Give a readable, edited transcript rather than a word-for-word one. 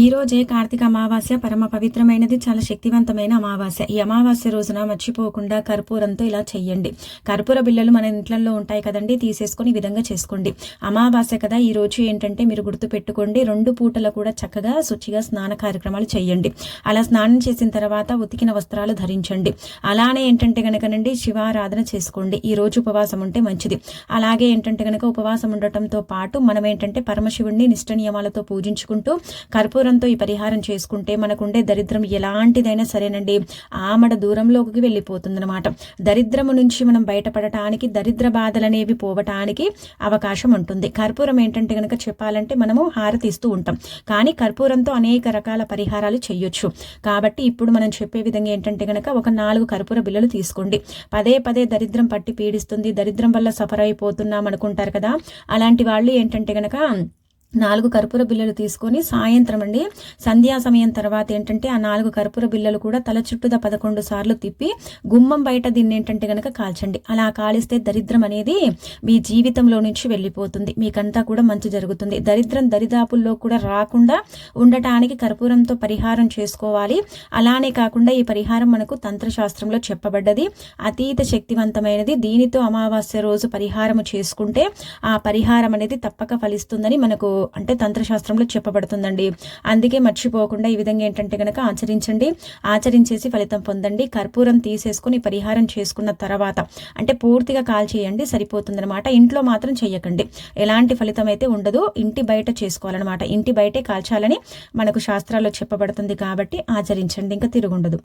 ఈ రోజే కార్తీక అమావాస్య పరమ పవిత్రమైనది, చాలా శక్తివంతమైన అమావాస్య. ఈ అమావాస్య రోజున మర్చిపోకుండా కర్పూరంతో ఇలా చెయ్యండి. కర్పూర బిళ్ళలు మన ఇంట్లలో ఉంటాయి కదండి, తీసేసుకొని ఈ విధంగా చేసుకోండి. అమావాస్య కదా, ఈ రోజు ఏంటంటే మీరు గుర్తు పెట్టుకోండి, 2 పూటల కూడా చక్కగా శుచిగా స్నాన కార్యక్రమాలు చేయండి. అలా స్నానం చేసిన తర్వాత ఉతికిన వస్త్రాలు ధరించండి. అలానే ఏంటంటే గనకనండి శివారాధన చేసుకోండి. ఈ రోజు ఉపవాసం ఉంటే మంచిది. అలాగే ఏంటంటే గనక ఉపవాసం ఉండటంతో పాటు మనం ఏంటంటే పరమశివుడిని నిష్ట నియమాలతో పూజించుకుంటూ కర్పూరంతో ఈ పరిహారం చేసుకుంటే మనకుండే దరిద్రం ఎలాంటిదైనా సరేనండి ఆమడ దూరంలోకి వెళ్ళిపోతుందన్నమాట. దరిద్రము నుంచి మనం బయటపడటానికి, దరిద్ర బాధలనేవి పోవటానికి అవకాశం ఉంటుంది. కర్పూరం ఏంటంటే కనుక చెప్పాలంటే మనము హారతి ఇస్తూ ఉంటాం, కానీ కర్పూరంతో అనేక రకాల పరిహారాలు చేయొచ్చు. కాబట్టి ఇప్పుడు మనం చెప్పే విధంగా ఏంటంటే కనుక ఒక 4 కర్పూర బిళ్ళలు తీసుకోండి. పదే పదే దరిద్రం పట్టి పీడిస్తుంది, దరిద్రం వల్ల సఫర్ అయిపోతున్నాం అనుకుంటారు కదా, అలాంటి వాళ్ళు ఏంటంటే కనుక 4 కర్పూర బిళ్ళలు తీసుకొని సాయంత్రం అండి సంధ్యా సమయం తర్వాత ఏంటంటే ఆ 4 కర్పూర బిళ్ళలు కూడా తల చుట్టూదా 11 సార్లు తిప్పి గుమ్మం బయట దీన్ని ఏంటంటే కనుక కాల్చండి. అలా కాలిస్తే దరిద్రం అనేది మీ జీవితంలో నుంచి వెళ్ళిపోతుంది, మీకంతా కూడా మంచి జరుగుతుంది. దరిద్రం దరిదాపుల్లో కూడా రాకుండా ఉండటానికి కర్పూరంతో పరిహారం చేసుకోవాలి. అలానే కాకుండా ఈ పరిహారం మనకు తంత్రశాస్త్రంలో చెప్పబడ్డది, అతీత శక్తివంతమైనది. దీనితో అమావాస్య రోజు పరిహారం చేసుకుంటే ఆ పరిహారం అనేది తప్పక ఫలిస్తుందని మనకు అంటే తంత్రశాస్త్రంలో చెప్పబడుతుందండి. అందుకే మర్చిపోకుండా ఈ విధంగా ఏంటంటే కనుక ఆచరించండి, ఆచరించేసి ఫలితం పొందండి. కర్పూరం తీసేసుకుని పరిహారం చేసుకున్న తర్వాత అంటే పూర్తిగా కాల్చేయండి, సరిపోతుందన్నమాట. ఇంట్లో మాత్రం చెయ్యకండి, ఎలాంటి ఫలితం అయితే ఉండదు. ఇంటి బయట చేసుకోవాలన్నమాట. ఇంటి బయటే కాల్చాలని మనకు శాస్త్రాల్లో చెప్పబడుతుంది కాబట్టి ఆచరించండి, ఇంకా తిరుగుండదు.